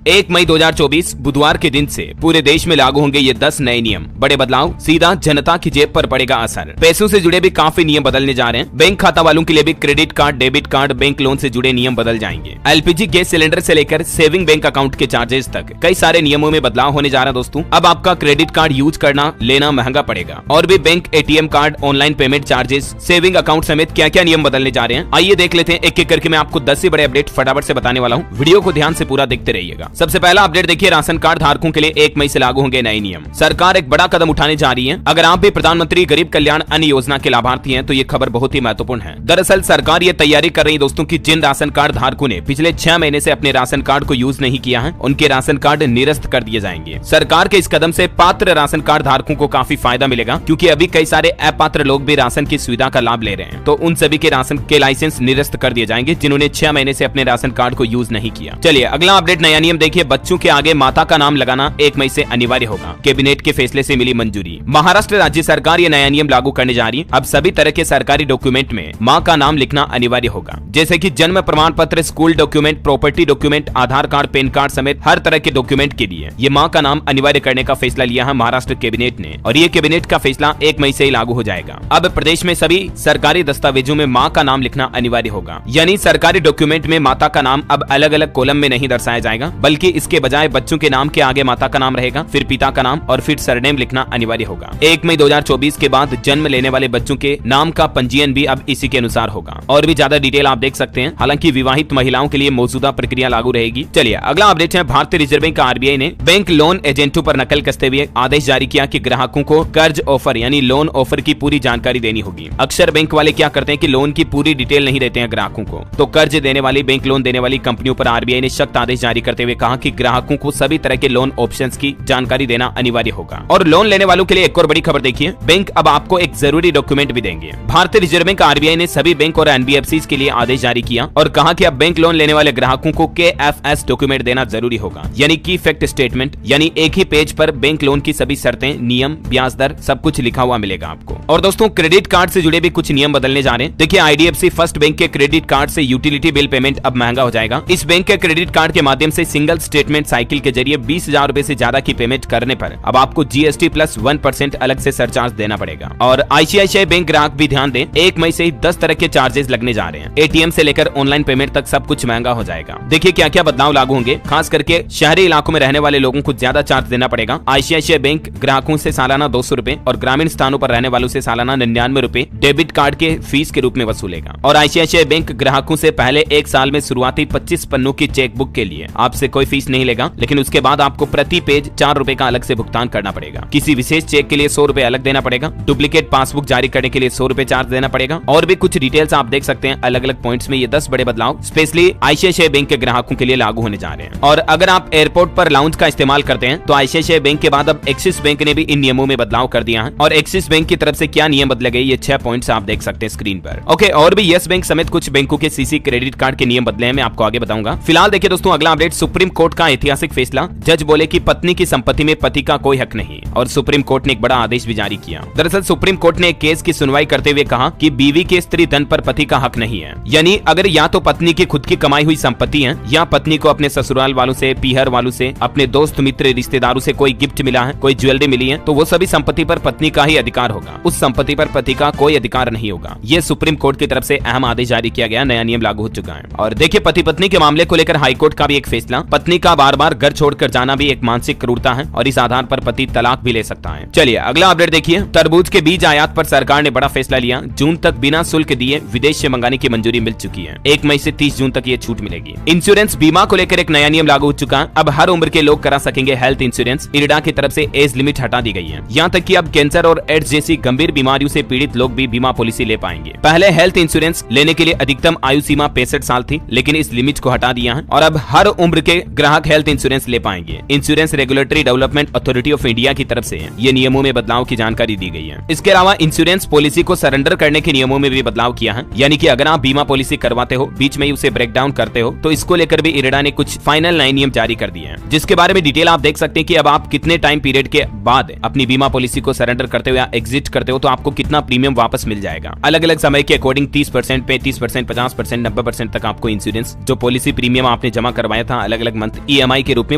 1 मई 2024 बुधवार के दिन से पूरे देश में लागू होंगे ये 10 नए नियम। बड़े बदलाव, सीधा जनता की जेब पर पड़ेगा असर। पैसों से जुड़े भी काफी नियम बदलने जा रहे हैं। बैंक खाता वालों के लिए भी credit card, debit card, bank loan से जुड़े नियम बदल जाएंगे। एलपीजी गैस सिलेंडर से लेकर सेविंग बैंक अकाउंट के चार्जेस तक कई सारे नियमों में बदलाव होने जा रहा है। दोस्तों, अब आपका क्रेडिट कार्ड यूज करना लेना महंगा पड़ेगा और भी bank, ATM card, online payment charges, saving account समेत क्या क्या नियम बदलने जा रहे हैं, आइए देख लेते हैं। एक एक करके मैं आपको 10 से बड़े अपडेट फटाफट से बताने वाला हूँ। वीडियो को ध्यान से पूरा देखते रहिएगा। सबसे पहला अपडेट देखिए, राशन कार्ड धारकों के लिए 1 मई से लागू होंगे नए नियम। सरकार एक बड़ा कदम उठाने जा रही है। अगर आप भी प्रधानमंत्री गरीब कल्याण अन्न योजना के लाभार्थी हैं तो ये खबर बहुत ही महत्वपूर्ण है। दरअसल सरकार ये तैयारी कर रही है दोस्तों कि जिन राशन कार्ड धारकों ने पिछले 6 महीने से अपने राशन कार्ड को यूज नहीं किया है, उनके राशन कार्ड निरस्त कर दिए जाएंगे। सरकार के इस कदम से पात्र राशन कार्ड धारकों को काफी फायदा मिलेगा, क्योंकि अभी कई सारे अपात्र लोग भी राशन की सुविधा का लाभ ले रहे हैं। तो उन सभी के राशन के लाइसेंस निरस्त कर दिए जाएंगे जिन्होंने 6 महीने से अपने राशन कार्ड को यूज नहीं किया। चलिए अगला अपडेट, नया नियम देखिए, बच्चों के आगे माता का नाम लगाना 1 मई से अनिवार्य होगा। कैबिनेट के फैसले से मिली मंजूरी। महाराष्ट्र राज्य सरकार ये नया नियम लागू करने जा रही है। अब सभी तरह के सरकारी डॉक्यूमेंट में माँ का नाम लिखना अनिवार्य होगा, जैसे कि जन्म प्रमाण पत्र, स्कूल डॉक्यूमेंट, प्रॉपर्टी डॉक्यूमेंट, आधार कार्ड, पैन कार्ड समेत हर तरह के डॉक्यूमेंट के लिए ये माँ का नाम अनिवार्य करने का फैसला लिया है महाराष्ट्र कैबिनेट ने, और ये कैबिनेट का फैसला 1 मई से ही लागू हो जाएगा। अब प्रदेश में सभी सरकारी दस्तावेजों में माँ का नाम लिखना अनिवार्य होगा, यानी सरकारी डॉक्यूमेंट में माता का नाम अब अलग अलग कॉलम में नहीं दर्शाया जाएगा, बल्कि इसके बजाय बच्चों के नाम के आगे माता का नाम रहेगा, फिर पिता का नाम और फिर सरनेम लिखना अनिवार्य होगा। 1 मई 2024 के बाद जन्म लेने वाले बच्चों के नाम का पंजीयन भी अब इसी के अनुसार होगा। और भी ज्यादा डिटेल आप देख सकते हैं। हालांकि विवाहित महिलाओं के लिए मौजूदा प्रक्रिया लागू रहेगी। चलिए अगला अपडेट है, भारतीय रिजर्व बैंक आरबीआई ने बैंक लोन एजेंटों पर नकल कसते हुए आदेश जारी किया कि ग्राहकों को कर्ज ऑफर यानी लोन ऑफर की पूरी जानकारी देनी होगी। अक्सर बैंक वाले क्या करते हैं कि लोन की पूरी डिटेल नहीं देते हैं ग्राहकों को, तो कर्ज देने वाली, बैंक लोन देने वाली कंपनियों पर आरबीआई ने सख्त आदेश जारी करते हुए कहा कि ग्राहकों को सभी तरह के लोन ऑप्शंस की जानकारी देना अनिवार्य होगा। और लोन लेने वालों के लिए एक और बड़ी खबर देखिए, बैंक अब आपको एक जरूरी डॉक्यूमेंट भी देंगे। भारतीय रिजर्व बैंक आरबीआई ने सभी बैंक और एनबीएफसी के लिए आदेश जारी किया और कहा कि अब बैंक लोन लेने वाले ग्राहकों को KFS डॉक्यूमेंट देना जरूरी होगा, यानी की फैक्ट स्टेटमेंट, यानी एक ही पेज पर बैंक लोन की सभी शर्तें, नियम, ब्याज दर सब कुछ लिखा हुआ मिलेगा आपको। और दोस्तों, क्रेडिट कार्ड से जुड़े भी कुछ नियम बदलने जा रहे हैं। देखिए, आईडीएफसी फर्स्ट बैंक के क्रेडिट कार्ड से यूटिलिटी बिल पेमेंट अब महंगा हो जाएगा। इस बैंक के क्रेडिट कार्ड के माध्यम से सिंगल स्टेटमेंट साइकिल के जरिए 20,000 रुपए से ज्यादा की पेमेंट करने पर अब आपको GST प्लस 1% अलग से सरचार्ज देना पड़ेगा। और ICICI बैंक ग्राहक भी ध्यान दें, 1 मई से ही 10 तरह के चार्जेस लगने जा रहे हैं। ATM से लेकर ऑनलाइन पेमेंट तक सब कुछ महंगा हो जाएगा। देखिए क्या क्या बदलाव लागू होंगे। खास करके शहरी इलाकों में रहने वाले लोगों को ज्यादा चार्ज देना पड़ेगा। ICICI बैंक ग्राहकों से सालाना 200 रुपए और ग्रामीण स्थानों पर रहने वालों से सालाना 99 रुपए डेबिट कार्ड के फीस के रूप में वसूलेगा। और ICICI बैंक ग्राहकों से पहले 1 साल में शुरुआती 25 पन्नों की चेक बुक के लिए आपसे कोई फीस नहीं लेगा, लेकिन उसके बाद आपको प्रति पेज 4 रुपए का अलग से भुगतान करना पड़ेगा। किसी विशेष चेक के लिए 100 रुपए अलग देना पड़ेगा। डुप्लीकेट पासबुक जारी करने के लिए 100 रुपए चार्ज देना पड़ेगा। और भी कुछ डिटेल्स आप देख सकते हैं अलग अलग पॉइंट्स में। ये 10 बड़े बदलाव स्पेशली ICICI बैंक के ग्राहकों के लिए लागू होने जा रहे हैं। और अगर आप एयरपोर्ट पर लाउंज का इस्तेमाल करते हैं तो ICICI बैंक के बाद अब एक्सिस बैंक ने भी इन नियमों में बदलाव कर दिया है। और एक्सिस बैंक की तरफ से क्या नियम बदले गए, ये 6 पॉइंट्स आप देख सकते हैं स्क्रीन पर। ओके, और भी यस बैंक समेत कुछ बैंकों के CC क्रेडिट कार्ड के नियम बदले हैं, मैं आपको आगे बताऊंगा। फिलहाल देखिए दोस्तों, अगला अपडेट, सुप्रीम कोर्ट का ऐतिहासिक फैसला। जज बोले कि पत्नी की संपत्ति में पति का कोई हक नहीं, और सुप्रीम कोर्ट ने एक बड़ा आदेश भी जारी किया। दरअसल सुप्रीम कोर्ट ने एक केस की सुनवाई करते हुए कहा कि बीवी के स्त्री धन पर पति का हक नहीं है। यानी अगर या तो पत्नी की खुद की कमाई हुई संपत्ति है, या पत्नी को अपने ससुराल वालों से, पीहर वालों से, अपने दोस्त मित्र रिश्तेदारों से कोई गिफ्ट मिला है, कोई ज्वेलरी मिली है, तो वो सभी संपत्ति पर पत्नी का ही अधिकार होगा। उस संपत्ति पर पति का कोई अधिकार नहीं होगा। ये सुप्रीम कोर्ट की तरफ से अहम आदेश जारी किया गया, नया नियम लागू हो चुका है। और देखिए, पति पत्नी के मामले को लेकर हाईकोर्ट का भी एक फैसला। पत्नी का बार बार घर छोड़कर जाना भी एक मानसिक क्रूरता है और इस आधार पर पति तलाक भी ले सकता है। चलिए अगला अपडेट देखिए, तरबूज के बीज आयात पर सरकार ने बड़ा फैसला लिया। जून तक बिना शुल्क दिए विदेश से मंगाने की मंजूरी मिल चुकी है। 1 मई से 30 जून तक ये छूट मिलेगी। इंश्योरेंस बीमा को लेकर एक नया नियम लागू हो चुका है। अब हर उम्र के लोग करा सकेंगे हेल्थ इंश्योरेंस। इरडा की तरफ से एज लिमिट हटा दी गई है। यहाँ तक कि अब कैंसर और एड्स जैसी गंभीर बीमारियों से पीड़ित लोग भी बीमा पॉलिसी ले पाएंगे। पहले हेल्थ इंश्योरेंस लेने के लिए अधिकतम आयु सीमा 65 साल थी, लेकिन इस लिमिट को हटा दिया है और अब हर उम्र के ग्राहक हेल्थ इंश्योरेंस ले पाएंगे। Insurance regulatory development authority of India की तरफ से ये नियमों में बदलाव की जानकारी दी गई है। इसके अलावा इंश्योरेंस पॉलिसी को सरेंडर करने के नियमों में भी बदलाव किया है। यानी कि अगर आप बीमा पॉलिसी करवाते हो, बीच में उसे ब्रेक डाउन करते हो, तो इसको लेकर भी इरडा ने कुछ फाइनल नए नियम जारी कर दिए हैं, जिसके बारे में डिटेल आप देख सकते हैं कि अब आप कितने टाइम पीरियड के बाद अपनी बीमा पॉलिसी को सरेंडर करते हो या एग्जिट करते हो तो आपको कितना प्रीमियम वापस मिल जाएगा। अलग अलग समय के अकॉर्डिंग 30%, 35%, 50%, 90% तक आपको इंश्योरेंस जो पॉलिसी प्रीमियम आपने जमा करवाया था अलग अलग अलग मंथ EMI के रूप में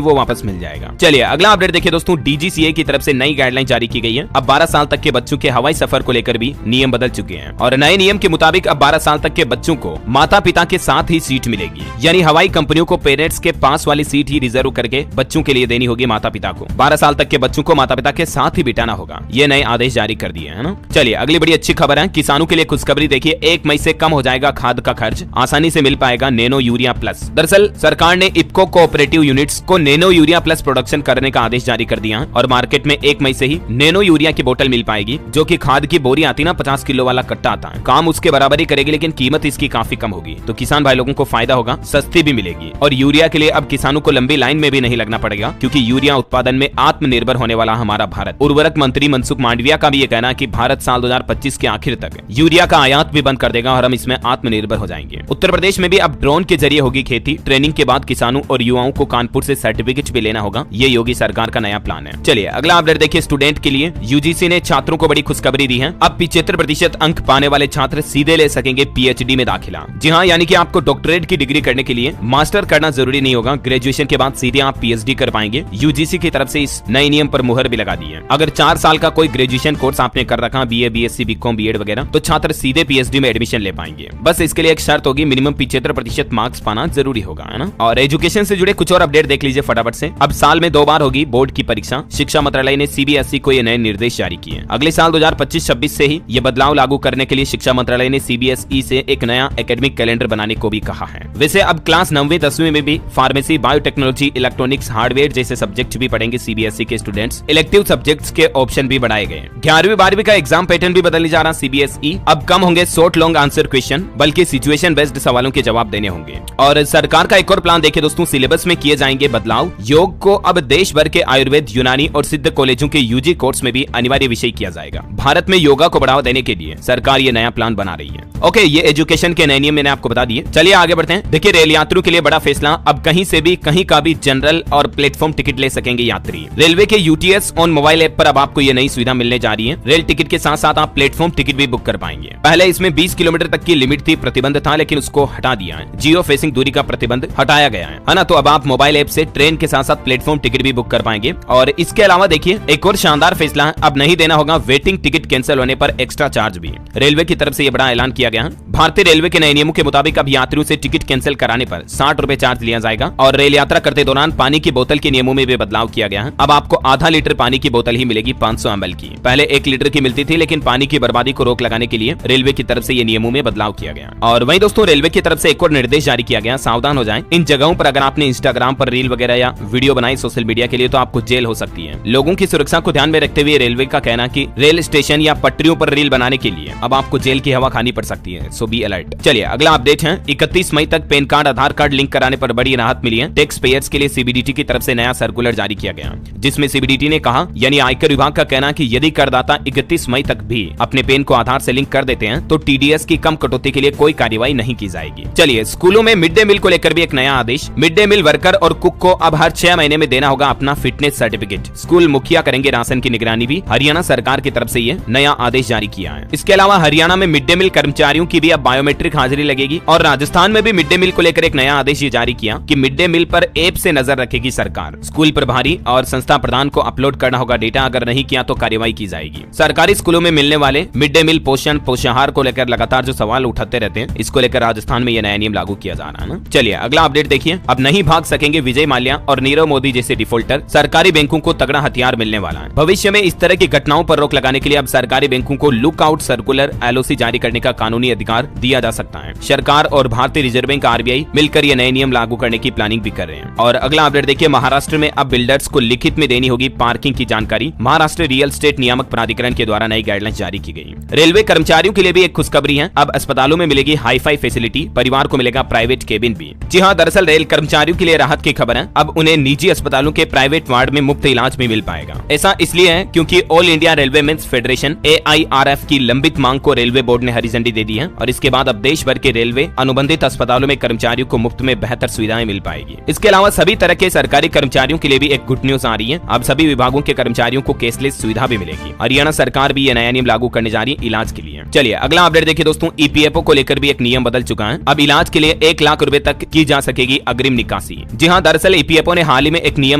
वो वापस मिल जाएगा। चलिए अगला अपडेट देखिए दोस्तों, DGCA की तरफ से नई गाइडलाइन जारी की गई है। अब 12 साल तक के बच्चों के हवाई सफर को लेकर भी नियम बदल चुके हैं और नए नियम के मुताबिक अब 12 साल तक के बच्चों को माता पिता के साथ ही सीट मिलेगी, यानी हवाई कंपनियों को पेरेंट्स के पास वाली सीट ही रिजर्व करके बच्चों के लिए देनी होगी माता पिता को। 12 साल तक के बच्चों को माता पिता के साथ ही बिठाना होगा, ये नए आदेश जारी कर दिए है ना। चलिए अगली बड़ी अच्छी खबर है, किसानों के लिए खुशखबरी देखिए, 1 मई से कम हो जाएगा खाद का खर्च, आसानी से मिल पाएगा नैनो यूरिया प्लस। दरअसल सरकार ने इफ्को कोऑपरेटिव यूनिट्स को नैनो यूरिया प्लस प्रोडक्शन करने का आदेश जारी कर दिया और मार्केट में 1 मई से ही नैनो यूरिया की बोतल मिल पाएगी, जो कि खाद की बोरी आती ना 50 किलो वाला कट्टा आता है, काम उसके बराबर ही करेगी, लेकिन कीमत इसकी काफी कम होगी। तो किसान भाई लोगों को फायदा होगा, सस्ती भी मिलेगी। और यूरिया के लिए अब किसानों को लंबी लाइन में भी नहीं लगना पड़ेगा, क्योंकि यूरिया उत्पादन में आत्मनिर्भर होने वाला हमारा भारत। उर्वरक मंत्री मनसुख मांडविया का भी ये कहना है कि भारत साल 2025 के आखिर तक यूरिया का आयात भी बंद कर देगा और हम इसमें आत्मनिर्भर हो जाएंगे। उत्तर प्रदेश में भी अब ड्रोन के जरिए होगी खेती। ट्रेनिंग के बाद किसानों और युवाओं को कानपुर से सर्टिफिकेट भी लेना होगा, ये योगी सरकार का नया प्लान है। चलिए अगला अपडेट देखिए, स्टूडेंट के लिए यूजीसी ने छात्रों को बड़ी खुशखबरी दी है। अब 75% अंक पाने वाले छात्र सीधे ले सकेंगे PhD में दाखिला। जी हाँ, यानी कि आपको डॉक्टरेट की डिग्री करने के लिए मास्टर करना जरूरी नहीं होगा, ग्रेजुएशन के बाद सीधे आप PhD कर पाएंगे। यूजीसी की तरफ से इस नए नियम पर मुहर भी लगा दी है। अगर 4 साल का कोई ग्रेजुएशन कोर्स आपने कर रखा, BA BSc BCom B.Ed वगैरह, तो छात्र सीधे PhD में एडमिशन ले पाएंगे। बस इसके लिए एक शर्त होगी, मिनिमम 75% मार्क्स पाना जरूरी होगा, है ना। और एजुकेशन से जुड़े कुछ और अपडेट देख लीजिए फटाफट से। अब साल में 2 बार होगी बोर्ड की परीक्षा। शिक्षा मंत्रालय ने CBSE को ये नए निर्देश जारी किए। अगले साल 2025-26 से ही ये बदलाव लागू करने के लिए शिक्षा मंत्रालय ने CBSE से एक नया एकेडमिक कैलेंडर बनाने को भी कहा है। वैसे अब क्लास 9वीं 10वीं में भी फार्मेसी, बायोटेक्नोलॉजी, इलेक्ट्रॉनिक्स, हार्डवेयर जैसे सब्जेक्ट भी पढ़ेंगे CBSE के स्टूडेंट्स। इलेक्टिव सब्जेक्ट्स के ऑप्शन भी बढ़ाए गए। 11वीं 12वीं का एग्जाम पैटर्न भी बदलने जा रहा CBSE। अब कम होंगे शॉर्ट लॉन्ग आंसर क्वेश्चन, बल्कि सिचुएशन बेस्ड सवालों के जवाब देने होंगे। और सरकार का एक और प्लान देखिए दोस्तों, सिलेबस में किए जाएंगे बदलाव। योग को अब देश भर के आयुर्वेद, यूनानी और सिद्ध कॉलेजों के UG कोर्स में भी अनिवार्य विषय किया जाएगा। भारत में योगा को बढ़ावा देने के लिए सरकार ये नया प्लान बना रही है। ओके, ये एजुकेशन के नए नियम मैंने आपको बता दिए। चलिए आगे बढ़ते हैं। देखिए रेल यात्रियों के लिए बड़ा फैसला, अब कहीं से भी कहीं का भी जनरल और प्लेटफॉर्म टिकट ले सकेंगे यात्री। रेलवे के UTS ऑन मोबाइल ऐप पर अब आपको ये नई सुविधा मिलने जा रही है। रेल टिकट के साथ साथ आप प्लेटफॉर्म टिकट भी बुक कर पाएंगे। पहले इसमें 20 किलोमीटर तक की लिमिट थी, प्रतिबंध था, लेकिन उसको हटा दिया है। जियो फेसिंग दूरी का प्रतिबंध हटाया गया है ना। तो अब आप मोबाइल ऐप से ट्रेन के साथ साथ प्लेटफॉर्म टिकट भी बुक कर पाएंगे। और इसके अलावा देखिए एक और शानदार फैसला है, अब नहीं देना होगा वेटिंग टिकट कैंसिल होने पर एक्स्ट्रा चार्ज भी। रेलवे की तरफ से यह बड़ा ऐलान किया गया है। भारतीय रेलवे के नए नियमों के मुताबिक अब यात्रियों से टिकट कैंसिल कराने पर 60 रुपए चार्ज लिया जाएगा। और रेल यात्रा करते दौरान पानी की बोतल के नियमों में भी बदलाव किया गया है। अब आपको आधा लीटर पानी की बोतल ही मिलेगी 500 ml की, पहले 1 लीटर की मिलती थी, लेकिन पानी की बर्बादी को रोक लगाने के लिए रेलवे की तरफ से ये नियमों में बदलाव किया गया। और वहीं दोस्तों रेलवे की तरफ से एक और निर्देश जारी किया गया, सावधान हो जाएं। इन जगहों पर अगर आपने इंस्टाग्राम पर रील वगैरह या वीडियो बनाई सोशल मीडिया के लिए, तो आपको जेल हो सकती है। लोगों की सुरक्षा को ध्यान में रखते हुए रेलवे का कहना कि रेल स्टेशन या पटरियों पर रील बनाने के लिए अब आपको जेल की हवा खानी पड़ सकती है, सो बी अलर्ट। चलिए अगला अपडेट है, 31 मई तक पैन कार्ड, आधार कार्ड लिंक कराने पर बड़ी राहत मिली है। टैक्स पेयर्स के लिए CBDT की तरफ से नया सर्कुलर जारी किया गया, जिसमें CBDT ने कहा, यानी आयकर विभाग का कहना कि यदि करदाता 31 मई तक भी अपने पैन को आधार से लिंक कर देते हैं तो TDS की कम कटौती के लिए कोई कार्रवाई नहीं की जाएगी। चलिए स्कूलों में मिड डे मील को लेकर भी एक नया आदेश। मिड डे मील वर्कर और कुक को अब हर 6 महीने में देना होगा अपना फिटनेस सर्टिफिकेट। स्कूल मुखिया करेंगे राशन की निगरानी भी। हरियाणा सरकार की तरफ से ये नया आदेश जारी किया है। इसके अलावा हरियाणा में मिड डे मील कर्मचारियों की भी अब बायोमेट्रिक हाजिरी लगेगी। और राजस्थान में भी मिड डे मील को लेकर एक नया आदेश जारी किया कि मिड डे मील पर ऐप से नजर रखेगी सरकार। स्कूल प्रभारी और संस्था प्रधान को अपलोड करना होगा डेटा, अगर नहीं किया तो कार्रवाई की जाएगी। सरकारी स्कूलों में मिलने वाले मिड डे मील पोषण पोषाहार को लेकर लगातार जो सवाल उठाते रहते हैं, इसको लेकर राजस्थान में यह नया नियम लागू किया जा रहा है ना। चलिए अगला अपडेट देखिए, अब नहीं भाग सकेंगे विजय माल्या और नीरव मोदी जैसे डिफॉल्टर। सरकारी बैंकों को तगड़ा हथियार मिलने वाला है। भविष्य में इस तरह की घटनाओं पर रोक लगाने के लिए अब सरकारी बैंकों को लुकआउट सर्कुलर LOC जारी करने का कानूनी अधिकार दिया जा सकता है। सरकार और भारतीय रिजर्व बैंक RBI मिलकर ये नए नियम लागू करने की प्लानिंग भी कर रहे हैं। और अगला अपडेट देखिए, महाराष्ट्र में अब बिल्डर्स को लिखित में देनी होगी पार्किंग की जानकारी। महाराष्ट्र रियल एस्टेट नियामक प्राधिकरण के द्वारा नई गाइडलाइंस जारी की गई। रेलवे कर्मचारियों के लिए भी एक खुशखबरी है, अब अस्पतालों में मिलेगी हाईफाई फैसिलिटी, परिवार को मिलेगा प्राइवेट केबिन भी। जी हाँ, दरअसल रेल कर्मचारियों के लिए राहत की खबर है, अब उन्हें निजी अस्पतालों के प्राइवेट वार्ड में मुफ्त इलाज भी मिल पाएगा। ऐसा इसलिए है क्योंकि all India railway men's federation AIRF की लंबित मांग को रेलवे बोर्ड ने हरी झंडी दे दी है और इसके बाद अब देश भर के रेलवे अनुबंधित अस्पतालों में कर्मचारियों को मुफ्त में बेहतर सुविधाएं मिल पाएगी। इसके अलावा सभी तरह के सरकारी कर्मचारियों के लिए भी एक गुड न्यूज आ रही है। अब सभी विभागों के कर्मचारियों को केसलेस सुविधा भी मिलेगी। हरियाणा सरकार भी ये नया नियम लागू करने जा रही है इलाज के लिए। चलिए अगला अपडेट देखिए दोस्तों, ईपीएफओ को लेकर भी एक नियम बदल चुका है। अब इलाज के लिए 1 लाख रुपए तक की जा सकेगी अग्रिम निकासी। जी हाँ, दरअसल ईपीएफओ ने हाल ही में एक नियम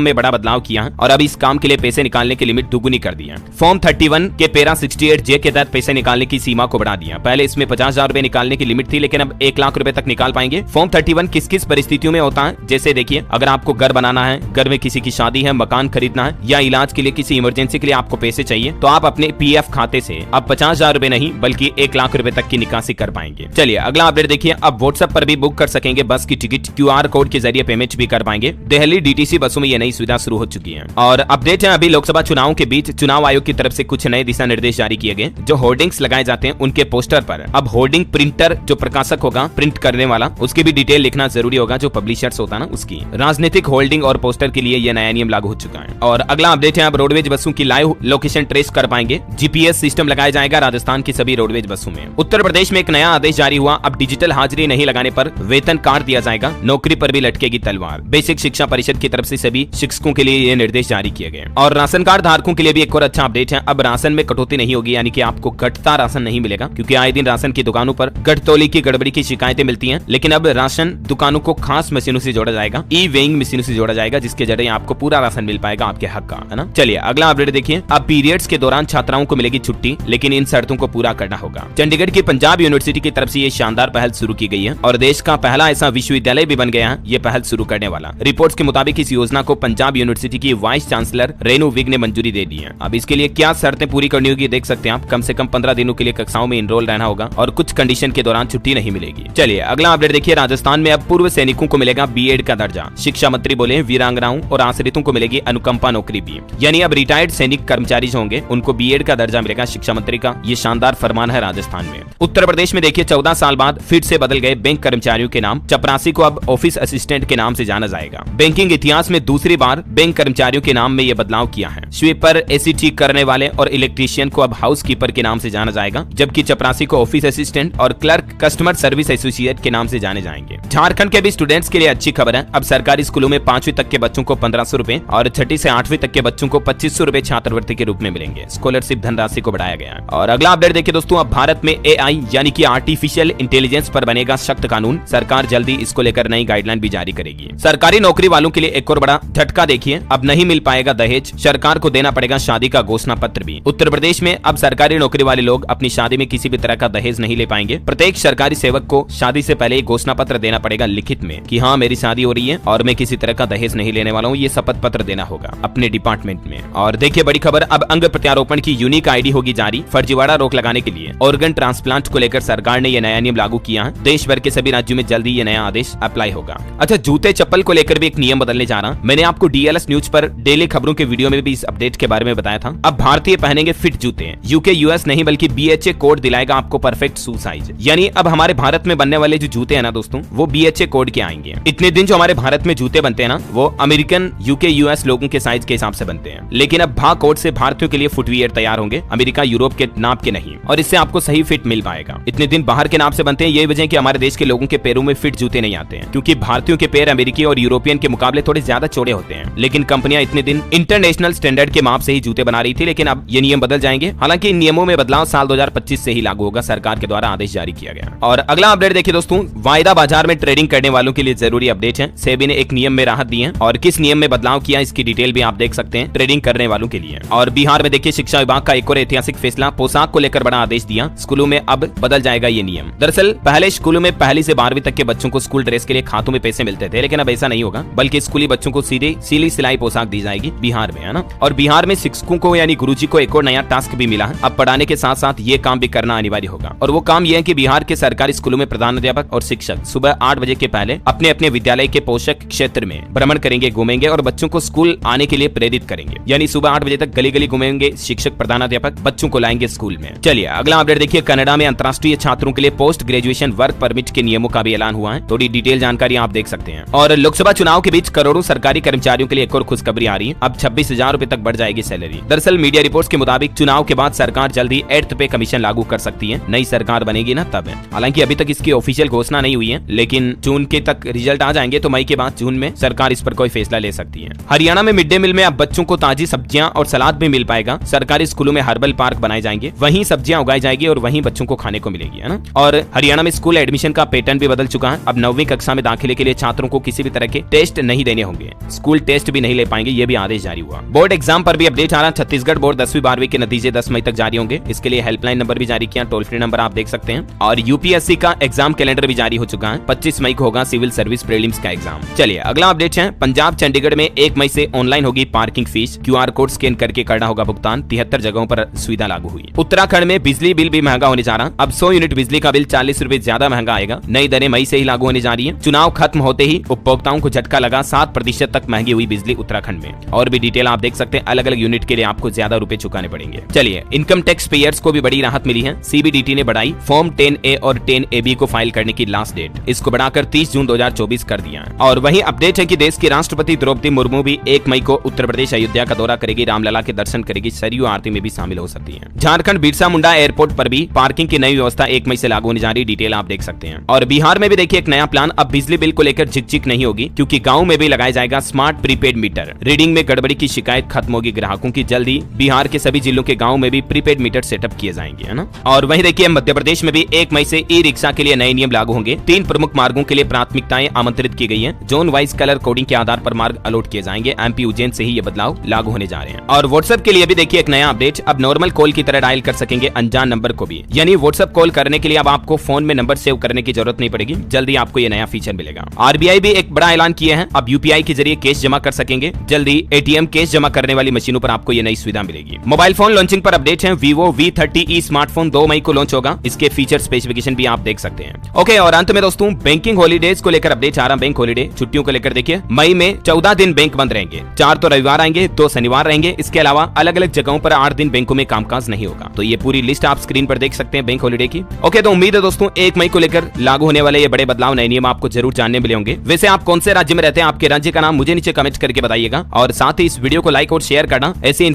में बड़ा बदलाव किया है और अब इस काम के लिए पैसे निकालने की लिमिट दुगुनी कर दी है। फॉर्म 31 के पैरा 68J के तहत पैसे निकालने की सीमा को बढ़ा दिया। पहले इसमें 50,000 रुपए निकालने की लिमिट थी, लेकिन अब 1 लाख रुपए तक निकाल पाएंगे। फॉर्म 31 किस किस परिस्थितियों में होता है, जैसे देखिए, अगर आपको घर बनाना है, घर में किसी की शादी है, मकान खरीदना है या इलाज के लिए किसी इमरजेंसी के लिए आपको पैसे चाहिए, तो आप अपने पीएफ खाते से अब 50,000 रुपए नहीं बल्कि 1 लाख रुपए तक की निकासी कर पाएंगे। चलिए अगला अपडेट देखिए, अब व्हाट्सएप पर भी बुक कर सकेंगे बस की टिकट, QR कोड के जरिए पेमेंट भी कर पाएंगे। दिल्ली DTC बसों में ये नई सुविधा शुरू हो चुकी है। और अपडेट है, अभी लोकसभा चुनाव के बीच चुनाव आयोग की तरफ से कुछ नए दिशा निर्देश जारी किए गए। जो होर्डिंग्स लगाए जाते हैं उनके पोस्टर पर अब होर्डिंग प्रिंटर, जो प्रकाशक होगा प्रिंट करने वाला, उसकी भी डिटेल लिखना जरूरी होगा, जो पब्लिशर्स होता है ना उसकी। राजनीतिक होल्डिंग और पोस्टर के लिए यह नया नियम लागू हो चुका है। और अगला अपडेट है, अब रोडवेज बसों की लाइव लोकेशन ट्रेस कर पाएंगे। GPS सिस्टम लगाया जाएगा राजस्थान की सभी रोडवेज बसों में। उत्तर प्रदेश में एक नया आदेश जारी हुआ, अब डिजिटल हाजिरी नहीं लगाने पर वेतन काट दिया जाएगा, नौकरी पर भी लटकेगी तलवार। बेसिक शिक्षा परिषद की तरफ से सभी शिक्षकों के लिए ये निर्देश जारी किए गए। और राशन कार्ड धारकों के लिए भी एक और अच्छा अपडेट है, अब राशन में कटौती नहीं होगी, यानी कि आपको घटता राशन नहीं मिलेगा, क्योंकि आए दिन राशन की दुकानों पर घटतौली की गड़बड़ी की शिकायतें मिलती हैं। लेकिन अब राशन दुकानों को खास मशीनों से जोड़ा जाएगा, ई-वेइंग मशीनों से जोड़ा जाएगा, जिसके जरिए आपको पूरा राशन मिल पाएगा आपके हक का, है ना। चलिए अगला अपडेट देखिए, अब पीरियड्स के दौरान छात्राओं को मिलेगी छुट्टी, लेकिन इन शर्तों को पूरा करना होगा। चंडीगढ़ की पंजाब यूनिवर्सिटी की तरफ से ये शानदार पहल शुरू की गई है और देश का पहला ऐसा विश्वविद्यालय भी बन गया है ये पहल शुरू करने वाला। रिपोर्ट्स के मुताबिक इस योजना को पंजाब यूनिवर्सिटी की वाइस चांसलर रेणु विग ने मंजूरी दे दी है। अब इसके लिए क्या शर्तें पूरी करनी होगी देख सकते हैं आप। कम से कम 15 दिनों के लिए कक्षाओं में इनरोल रहना होगा और कुछ कंडीशन के दौरान छुट्टी नहीं मिलेगी। चलिए अगला अपडेट देखिए, राजस्थान में अब पूर्व सैनिकों को मिलेगा B.Ed का दर्जा। शिक्षा मंत्री बोले वीरांगनाओं और आश्रितों को मिलेगी अनुकंपा नौकरी भी, यानी अब रिटायर्ड सैनिक कर्मचारी जो होंगे उनको B.Ed का दर्जा मिलेगा शिक्षा मंत्री का। ये शानदार फरमान है राजस्थान में। उत्तर प्रदेश में देखिए, 14 साल बाद फिर से बदल गए बैंक कर्मचारियों के नाम। चपरासी को अब ऑफिस असिस्टेंट के नाम से जाना जाएगा। बैंकिंग इतिहास में दूसरी बार बैंक कर्मचारियों के नाम में यह बदलाव किया है। स्वीपर, एसी ठीक करने वाले और इलेक्ट्रीशियन को अब हाउस कीपर के नाम से जाना जाएगा, जबकि चपरासी को ऑफिस असिस्टेंट और क्लर्क कस्टमर सर्विस एसोसिएट के नाम से जाने जाएंगे। झारखंड के भी स्टूडेंट्स के लिए अच्छी खबर है, अब सरकारी स्कूलों में 5वीं तक के बच्चों को 1500 रुपए और 6ठी से 8वीं तक के बच्चों को 2500 रुपए छात्रवृत्ति के रूप में मिलेंगे। स्कॉलरशिप धनराशि को बढ़ाया गया है। और अगला अपडेट देखिए दोस्तों, अब भारत में AI यानी कि आर्टिफिशियल इंटेलिजेंस पर बनेगा सख्त कानून। सरकार जल्दी इसको लेकर नई गाइडलाइन भी जारी करेगी। सरकारी नौकरी वालों के लिए एक और बड़ा झटका देखिए, अब नहीं मिल पाएगा दहेज, सरकार को देना पड़ेगा शादी का घोषणा पत्र भी। उत्तर प्रदेश में अब सरकारी नौकरी वाले लोग अपनी शादी में किसी भी तरह का दहेज नहीं ले पाएंगे। प्रत्येक सरकारी सेवक को शादी से पहले एक घोषणा पत्र देना पड़ेगा लिखित में कि हाँ मेरी शादी हो रही है और मैं किसी तरह का दहेज नहीं लेने वाला हूँ। ये शपथ पत्र देना होगा अपने डिपार्टमेंट में। और देखिए बड़ी खबर, अब अंग प्रत्यारोपण की यूनिक ID होगी जारी। फर्जीवाड़ा रोक लगाने के लिए ऑर्गन ट्रांसप्लांट को लेकर सरकार ने यह नया नियम लागू किया है। देश भर के सभी राज्यों में जल्दी ये नया आदेश अप्लाई होगा। अच्छा, जूते चप्पल को लेकर भी एक नियम बदलने जा रहा। मैंने आपको DLS न्यूज पर डेली खबरों के वीडियो में भी इस अपडेट के बारे में बताया था। अब भारतीय पहनेंगे फिट जूते। UK US नहीं बल्कि BHA कोड दिलाएगा आपको परफेक्ट शू साइज। यानी अब हमारे भारत में बनने वाले जो जूते हैं ना दोस्तों, वो BHA कोड के आएंगे। इतने दिन जो हमारे भारत में जूते बनते हैं ना, वो अमेरिकन UK US लोगों के साइज के हिसाब से बनते हैं, लेकिन अब भा कोड से भारतीयों के लिए फुटवियर तैयार होंगे, अमेरिका यूरोप के नाप के नहीं, और इससे आपको सही फिट मिल पाएगा। इतने दिन बाहर के नाप से बनते हैं, यही वजह कि हमारे देश के लोगों के पैरों में फिट जूते नहीं आते हैं, क्योंकि भारतीयों के पैर अमेरिकी और यूरोपियन के मुकाबले थोड़े ज्यादा चौड़े होते हैं। लेकिन कंपनियां इतने दिन इंटरनेशनल स्टैंडर्ड के माप से ही जूते बना रही थी, लेकिन अब ये नियम बदल जाएंगे। हालांकि इन नियमों में बदलाव साल 2025 से ही लागू होगा, सरकार के द्वारा आदेश जारी किया गया। और अगला अपडेट देखिए दोस्तों, वायदा बाजार में ट्रेडिंग करने वालों के लिए जरूरी अपडेट है। सेबी ने एक नियम में राहत दी है और किस नियम में बदलाव किया इसकी डिटेल भी आप देख सकते हैं ट्रेडिंग करने वालों के लिए। और बिहार में देखिए, शिक्षा विभाग का एक और ऐतिहासिक फैसला, पोशाक को लेकर बड़ा आदेश दिया। स्कूलों में अब बदल जाएगा ये नियम। दरअसल पहले स्कूलों में 1ली से 12वीं तक के बच्चों को स्कूल ड्रेस के लिए खातों में पैसे मिलते थे, लेकिन अब ऐसा नहीं होगा, बल्कि स्कूली बच्चों को सीधे सिली सिलाई पोशाक दी जाएगी बिहार में, है ना। और बिहार में शिक्षकों को यानी गुरुजी को एक और नया टास्क भी मिला है। अब पढ़ाने के साथ साथ ये काम भी करना अनिवार्य होगा, और वो काम यह है कि बिहार के सरकारी स्कूलों में प्रधानाध्यापक और शिक्षक सुबह 8 बजे के पहले अपने अपने विद्यालय के पोषक क्षेत्र में भ्रमण करेंगे, घूमेंगे और बच्चों को स्कूल आने के लिए प्रेरित करेंगे। यानी सुबह 8 बजे तक गली गली घूमेंगे शिक्षक प्रधानाध्यापक, बच्चों को लाएंगे स्कूल में। चलिए अगला अपडेट देखिए, कनाडा में अंतर्राष्ट्रीय छात्रों के लिए पोस्ट ग्रेजुएशन वर्क परमिट के नियमों का भी ऐलान हुआ है। थोड़ी डिटेल जानकारी आप देख सकते हैं। और लोकसभा चुनाव के बीच करोड़ों सरकारी कर्मचारियों के लिए एक और खुशखबरी आ रही है, अब 26,000 रुपए तक बढ़ जाएगी सैलरी। दरअसल मीडिया रिपोर्ट्स के मुताबिक चुनाव के बाद सरकार जल्दी 8th पे कमीशन लागू कर सकती है। नई सरकार बनेगी बनेगी ना तब है। हालांकि अभी तक इसकी ऑफिशियल घोषणा नहीं हुई है, लेकिन जून के तक रिजल्ट आ जाएंगे तो मई के बाद जून में सरकार इस पर कोई फैसला ले सकती है। हरियाणा में मिड डे मील में अब बच्चों को ताजी सब्जियां और सलाद भी मिल पाएगा। सरकारी स्कूलों में हर्बल पार्क बनाए जाएंगे, वहीं सब्जियां उगाई जाएगी और वहीं बच्चों को खाने को मिलेगी, है ना। और हरियाणा में स्कूल एडमिशन का पैटर्न भी बदल चुका है। अब 9वीं कक्षा में दाखिले के लिए छात्रों को किसी भी तरह के टेस्ट नहीं देने होंगे, स्कूल टेस्ट भी नहीं ले पाएंगे, ये भी आदेश जारी हुआ। बोर्ड एग्जाम पर भी अपडेट आ रहा। छत्तीसगढ़ बोर्ड 10वीं 12वीं के नतीजे 10 मई तक जारी होंगे। इसके लिए हेल्पलाइन नंबर भी जारी किया, टोल फ्री नंबर आप देख सकते हैं। और यूपीएससी का एग्जाम कैलेंडर भी जारी हो चुका है। 25 मई को होगा सिविल सर्विस प्रीलिम्स का एग्जाम। चलिए अगला अपडेट है। पंजाब चंडीगढ़ में 1 मई से ऑनलाइन होगी parking fees. QR code scan करके करना होगा भुगतान। 73 जगहों पर सुविधा लागू हुई। उत्तराखंड में बिजली बिल भी महंगा होने जा रहा। अब 100 यूनिट बिजली का बिल 40 रुपए ज्यादा महंगा आएगा। नई दरें मई से ही लागू होने जा रही है। चुनाव खत्म होते ही उपभोक्ताओं को झटका लगा। 7% तक महंगी हुई बिजली उत्तराखंड में। और भी डिटेल आप देख सकते हैं। अलग अलग यूनिट के लिए आपको ज्यादा रुपए चुकाने पड़ेंगे। चलिए इनकम टैक्स पेयर्स को भी बड़ी राहत मिली है। CBDT ने बढ़ाई फॉर्म 10A और 10AB को फाइल करने की लास्ट डेट। इसको बढ़ाकर 30 जून 2024 कर दिया है। और वहीं अपडेट है कि देश की राष्ट्रपति द्रौपदी मुर्मू भी 1 मई को उत्तर प्रदेश अयोध्या का दौरा करेगी। रामलला के दर्शन करेगी। सरयू आरती में भी शामिल हो सकती है। झारखंड बिरसा मुंडा एयरपोर्ट पर भी पार्किंग की नई व्यवस्था 1 मई से लागू होने जा रही। डिटेल आप देख सकते हैं। और बिहार में भी देखिए एक नया प्लान। अब बिजली बिल को लेकर झिकझिक नहीं होगी, क्योंकि गाँव में भी लगाया जाएगा स्मार्ट प्रीपेड मीटर। रीडिंग में गड़बड़ी की शिकायत खत्म होगी ग्राहकों की। जल्दी बिहार के सभी जिलों के गाँव में भी प्रीपेड मीटर सेटअप किए जाएंगे, है ना। और वहीं देखिए मध्य प्रदेश में भी 1 मई से ई-रिक्शा के लिए नए नियम लागू होंगे। 3 प्रमुख मार्गों के लिए प्राथमिकताएं आमंत्रित की गई हैं। जोन वाइज कलर कोडिंग के आधार पर मार्ग अलॉट किए जाएंगे। MP उज्जैन से ही ये बदलाव लागू होने जा रहे हैं। और व्हाट्सएप के लिए भी देखिए एक नया अपडेट। अब नॉर्मल कॉल की तरह डायल कर सकेंगे अनजान नंबर को भी। यानी व्हाट्सएप कॉल करने के लिए अब आपको फोन में नंबर सेव करने की जरूरत नहीं पड़ेगी। जल्दी आपको ये नया फीचर मिलेगा। RBI भी एक बड़ा ऐलान किया है। अब UPI के जरिए कैश जमा कर सकेंगे। जल्दी ATM कैश जमा करने वाली मशीनों पर आपको ये नई सुविधा मिलेगी। मोबाइल फोन लॉन्चिंग पर अपडेट है। Vivo V30e स्मार्टफोन 2 मई को लॉन्च होगा। इसके फीचर स्पेसिफिकेशन भी आप देख सकते हैं। ओके, और अंत में दोस्तों बैंकिंग हॉलीडेज को लेकर अपडेट आ रहा। बैंक हॉलीडे छुट्टियों को लेकर देखिए मई में 14 दिन बैंक बंद रहेंगे। 4 तो रविवार आएंगे, 2 शनिवार रहेंगे। इसके अलावा अलग अलग जगहों पर 8 दिन बैंकों में कामकाज नहीं होगा। तो ये पूरी लिस्ट आप स्क्रीन पर देख सकते हैं बैंक हॉलीडे की। ओके, तो उम्मीद है दोस्तों 1 मई को लेकर लागू होने वाले ये बड़े बदलाव, नए नियम आपको जरूर जानने मिले होंगे। वैसे आप कौन से राज्य में रहते हैं, आपके राज्य का नाम मुझे नीचे कमेंट करके बताइएगा। और साथ ही इस वीडियो को लाइक और शेयर करना। ऐसी